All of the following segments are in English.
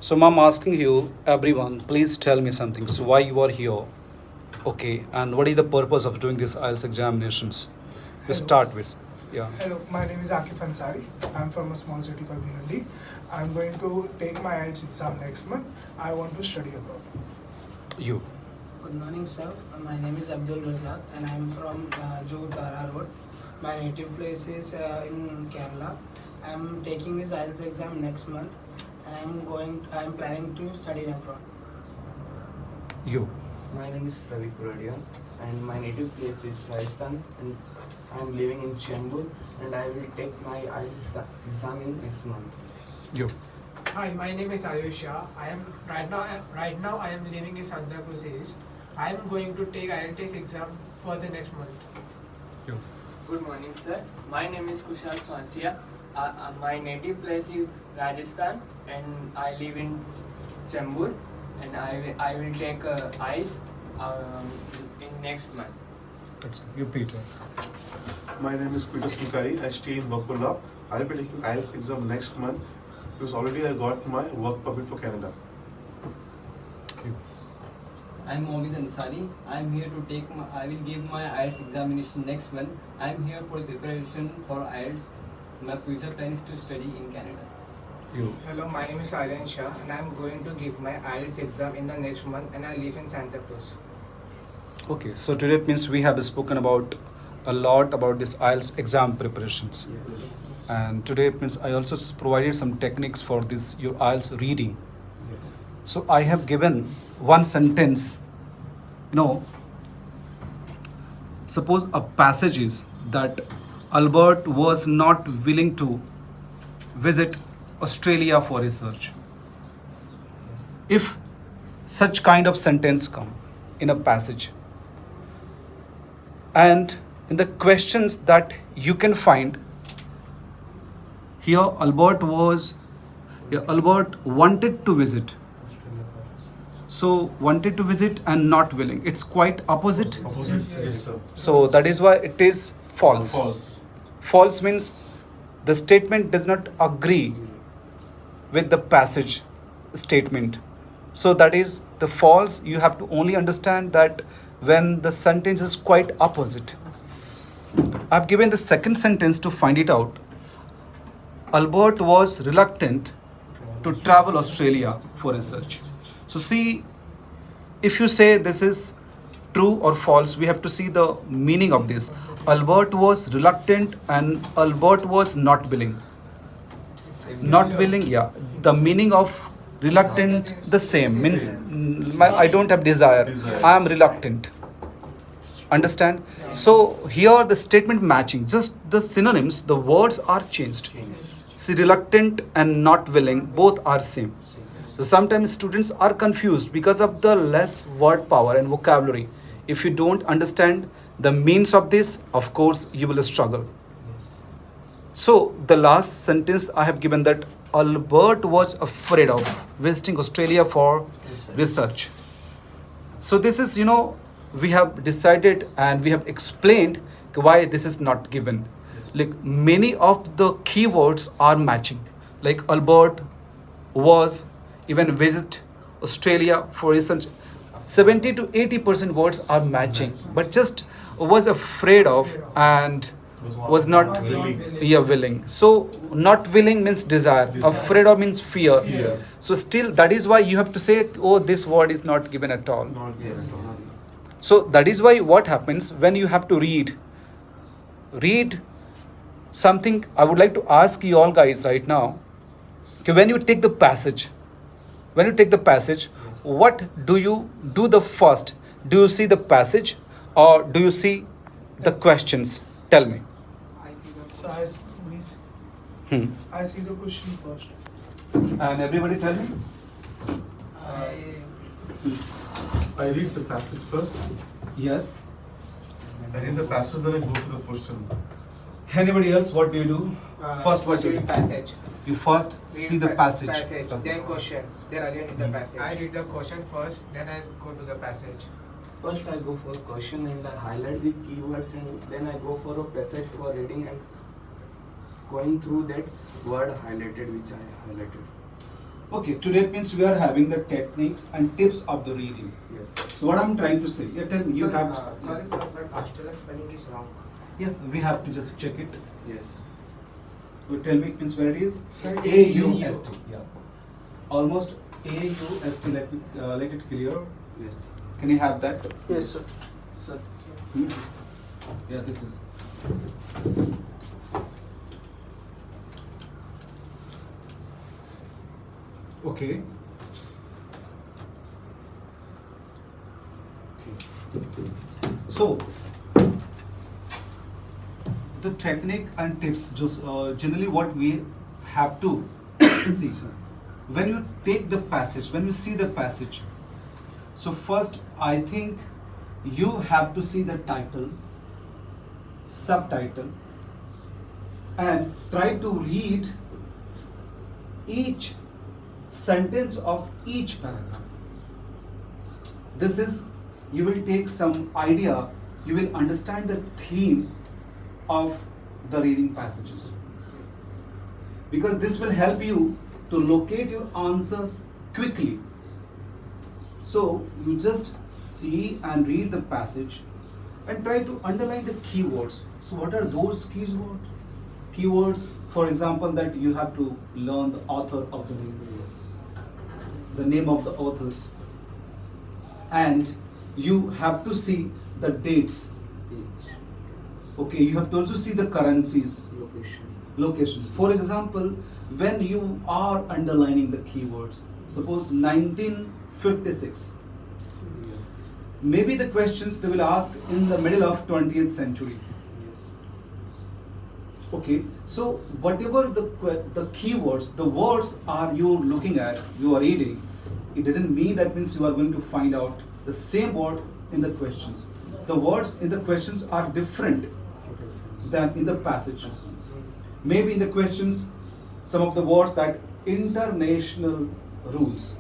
So, ma'am, asking you, everyone, please tell me something. So, why you are here? Okay, and what is the purpose of doing this IELTS examinations? We Hello. start with, yeah. Hello, my name is Akif Ansari. I'm from a small city called Bhiwandi. I'm going to take my IELTS exam next month. I want to study abroad. You. Good morning, sir. My name is Abdul Razak and I am from Juhu Tara Road. My native place is in Kerala. I am taking this IELTS exam next month and I am planning to study abroad. You. My name is Ravi Kuradian and my native place is Rajasthan and I am living in Chembur and I will take my IELTS exam in next month. You. Hi, my name is Ayusha. I am right now I am living in Andhra Pradesh. I am going to take IELTS exam for the next month. You. Good morning, sir. My name is Kushal Swansia. My native place is Rajasthan and I live in Chembur and I will take IELTS in next month. That's you, Peter. My name is Peter Sukari. I stay in Bakulla. I'll be taking IELTS exam next month because already I got my work permit for Canada. You. I'm Mohammed Ansari. I'm here to I will give my IELTS examination next month. I'm here for preparation for IELTS. My future plan is to study in Canada. You. Hello, my name is Aryan Shah and I am going to give my IELTS exam in the next month and I live in Santa Cruz. Okay, so today it means we have spoken about a lot about this IELTS exam preparations. Yes. And today it means I also provided some techniques for this your IELTS reading. Yes. So I have given one sentence, suppose a passage is that Albert was not willing to visit Australia for research. If such kind of sentence come in a passage, and in the questions that you can find here, Albert wanted to visit. So wanted to visit and not willing. It's quite opposite. Opposite? Yes, sir. So that is why it is false. False. False means the statement does not agree with the passage statement. So that is the false. You have to only understand that when the sentence is quite opposite. I've given the second sentence to find it out. Albert was reluctant to travel Australia for research. So see, if you say this is true or false, we have to see the meaning of this. Albert was reluctant and Albert was not willing. Not willing, yeah. The meaning of reluctant, the same. Means I don't have desire. I am reluctant. Understand? So here the statement matching, just the synonyms, the words are changed. See, reluctant and not willing, both are same. So sometimes students are confused because of the less word power and vocabulary. If you don't understand the means of this, of course, you will struggle. So the last sentence I have given that Albert was afraid of visiting Australia for research. So this is, we have decided and we have explained why this is not given. Like many of the keywords are matching. Like Albert was even visit Australia for research. 70 to 80% words are matching, but just was afraid of and was not willing. So not willing means desire. Afraid of means fear. So still that is why you have to say, oh, this word is not given at all. Not yes. So that is why what happens when you have to read something. I would like to ask you all guys right now, okay, when you take the passage, what do you do the first? Do you see the passage or do you see the questions? Tell me. So I see the question first. And everybody tell me. I read the passage first. Yes. I read the passage, then I go to the question. Anybody else? What do you do? First, what you do? Read passage. You first see the passage. Then question. Then again read the passage. I read the question first, then I go to the passage. First I go for a question and I highlight the keywords and then I go for a passage for reading and going through that word highlighted which I highlighted. Okay, today it means we are having the techniques and tips of the reading. Yes. So what I'm trying to say, yeah, tell me, you Sir, have. sorry sir, but Australian spelling is wrong. Yeah, we have to just check it. Yes. You tell me it means where it is? Sir, A-U-S-T. Yeah. Almost A-U-S-T, let it clear. Yes. Can you have that? Yes, sir. Sir. Hmm? Yeah, this is. Okay. So, the technique and tips, just generally what we have to see. When you take the passage, when you see the passage, so first I think you have to see the title, subtitle, and try to read each sentence of each paragraph. This is, you will take some idea, you will understand the theme of the reading passages. Because this will help you to locate your answer quickly. So you just see and read the passage and try to underline the keywords. So what are those keywords? Keywords, for example, that you have to learn the author of the name of the authors, and you have to see the dates. Okay, you have to also see the currencies, locations. For example, when you are underlining the keywords, suppose 1956, maybe the questions they will ask in the middle of 20th century. Okay, so whatever the keywords, the words are you looking at, you are reading, it doesn't mean that means you are going to find out the same word in the questions. The words in the questions are different than in the passages. Maybe in the questions, some of the words that international rules,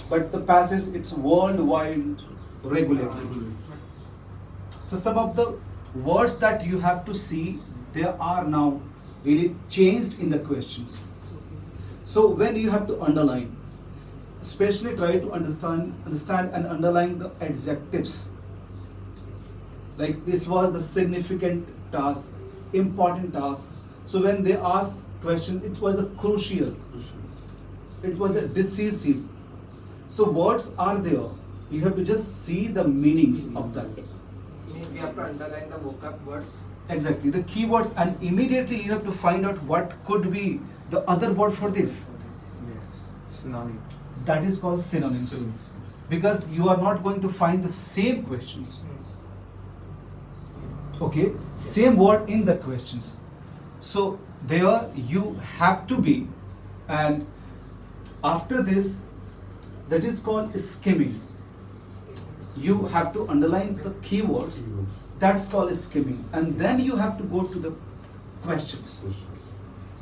but the passage it's worldwide regulatory. So some of the words that you have to see, they are now really changed in the questions. So when you have to underline, especially try to understand and underline the adjectives. Like this was the significant task, important task. So when they ask question, it was a crucial, it was a decisive. So words are there. You have to just see the meanings of that. We have to underline the vocab words. Exactly, the keywords, and immediately you have to find out what could be the other word for this. Yes. Synonym. That is called synonyms. Because you are not going to find the same questions. Okay, same word in the questions. So there you have to be, and after this, that is called skimming. You have to underline the keywords. That's called skimming, and then you have to go to the questions.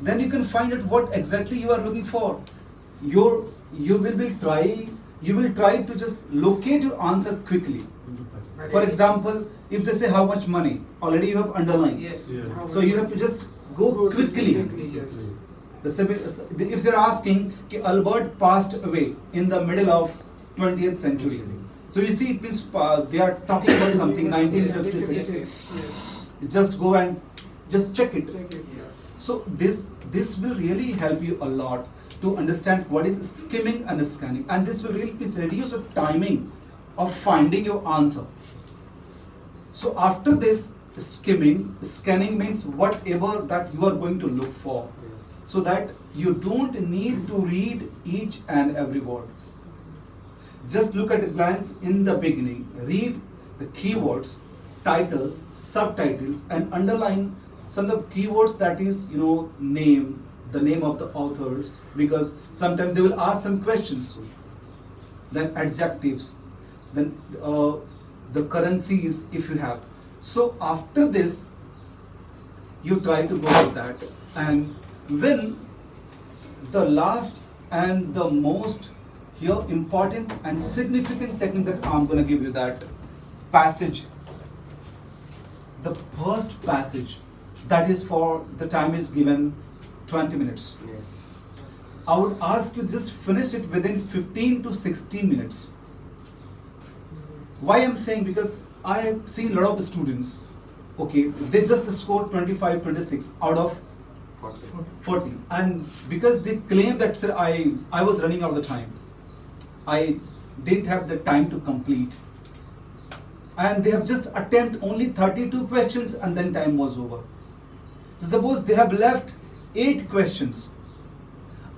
Then you can find out what exactly you are looking for. You will try to just locate your answer quickly. For example, if they say how much money, already you have underlined. Yes. Yeah. So you have to just go quickly. Yes. If they're asking, Albert passed away in the middle of 20th century. So you see, it means they are talking about something 1956. Yes. Just go and just check it. Yes. So this will really help you a lot to understand what is skimming and scanning, and this will really reduce the timing of finding your answer. So after this, skimming, scanning means whatever that you are going to look for, so that you don't need to read each and every word. Just look at a glance in the beginning, read the keywords, title, subtitles, and underline some of the keywords, that is, name, the name of the authors, because sometimes they will ask some questions. Then adjectives, then the currencies if you have. So after this, you try to go with that, and when the last and the most here important and significant technique that I'm going to give you, that passage, the first passage, that is for the time is given 20 minutes. Yes. I would ask you just finish it within 15 to 16 minutes. Why I'm saying, because I have seen a lot of students, okay, they just score 25, 26 out of 40. And because they claim that, sir, I was running out of the time. I didn't have the time to complete. And they have just attempted only 32 questions and then time was over. So suppose they have left 8 questions.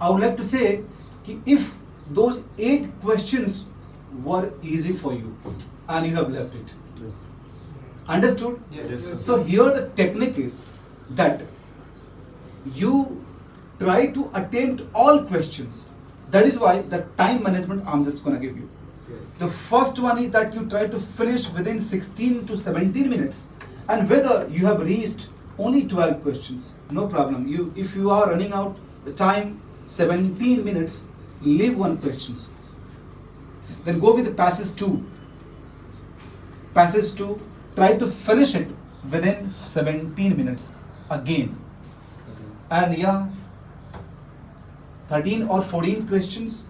I would like to say, if those 8 questions were easy for you and you have left it. Understood? Yes. Yes, sir. So here the technique is that you try to attempt all questions. That is why the time management I'm just gonna give you. The first one is that you try to finish within 16 to 17 minutes, and whether you have reached only 12 questions, no problem. If you are running out the time 17 minutes, leave 1 questions. Then go with the passage 2. Passage 2, try to finish it within 17 minutes again. And yeah, 13 or 14 questions.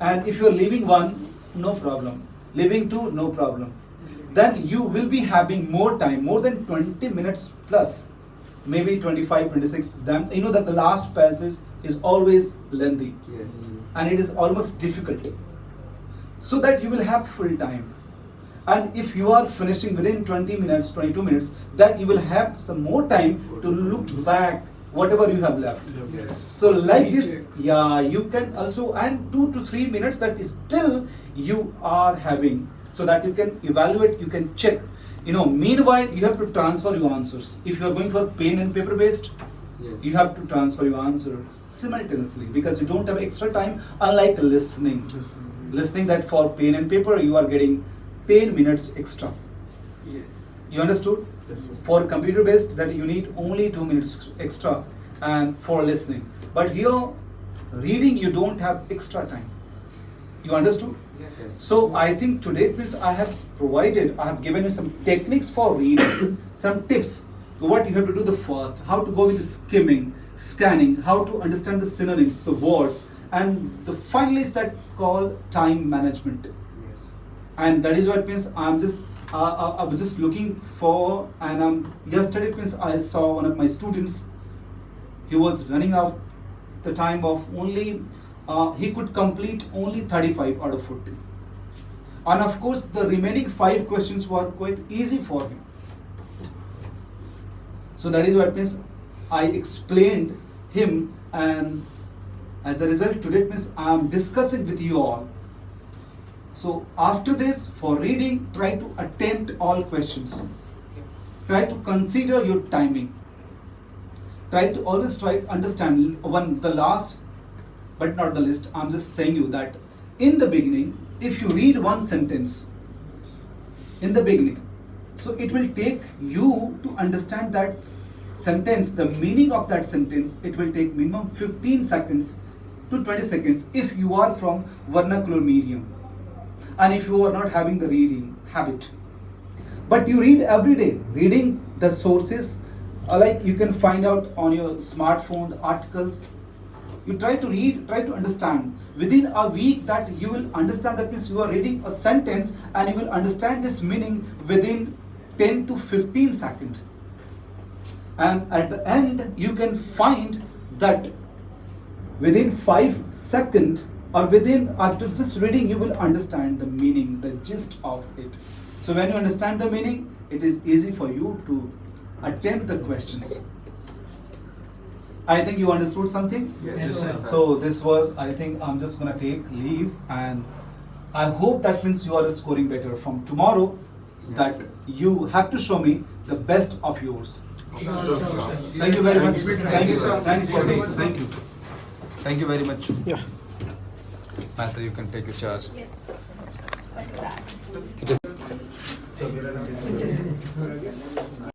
And if you are leaving 1, no problem. Leaving 2, no problem. Then you will be having more time, more than 20 minutes plus, maybe 25, 26. Then you know that the last passage is always lengthy. Yes. And it is almost difficult. So that you will have full time. And if you are finishing within 20 minutes, 22 minutes, that you will have some more time to look back whatever you have left. Yes. So like this, yeah, you can also, and 2 to 3 minutes that is still you are having, so that you can evaluate, you can check. Meanwhile, you have to transfer your answers. If you are going for pen and paper based, Yes. you have to transfer your answer simultaneously, because you don't have extra time, unlike listening. Listening, that for pen and paper, you are getting 10 minutes extra. Yes. You understood? Yes, sir. For computer based, that you need only 2 minutes extra, and for listening. But here, reading, you don't have extra time. You understood? Yes. So I think today, please, I have given you some techniques for reading, some tips. What you have to do the first, how to go with the skimming, scanning, how to understand the synonyms, the words, and the final is that called time management. Yes. And that is what means I was just looking for, and yesterday means I saw one of my students. He was running out the time of only, he could complete only 35 out of 40. And of course, the remaining 5 questions were quite easy for him. So that is what means I explained him, and as a result, today means I am discussing with you all. So after this, for reading, try to attempt all questions. Try to consider your timing. Always try to understand the last, but not the least. I'm just saying you that in the beginning, if you read one sentence in the beginning, so it will take you to understand that sentence, the meaning of that sentence. It will take minimum 15 seconds to 20 seconds if you are from vernacular medium, and if you are not having the reading habit. But you read every day, reading the sources, like you can find out on your smartphone the articles. You try to read, try to understand. Within a week, that you will understand, that means you are reading a sentence and you will understand this meaning within 10 to 15 seconds. And at the end, you can find that within 5 seconds, or within, after just reading, you will understand the meaning, the gist of it. So when you understand the meaning, it is easy for you to attempt the questions. I think you understood something? Yes, sir. So this was, I think I'm just gonna take leave, and I hope that means you are scoring better from tomorrow, that you have to show me the best of yours. Thank you very much. Thank you, sir. Thanks for this. Thank you. Thank you very much. Yeah. Matha, you can take your charge. Yes. I'll do that.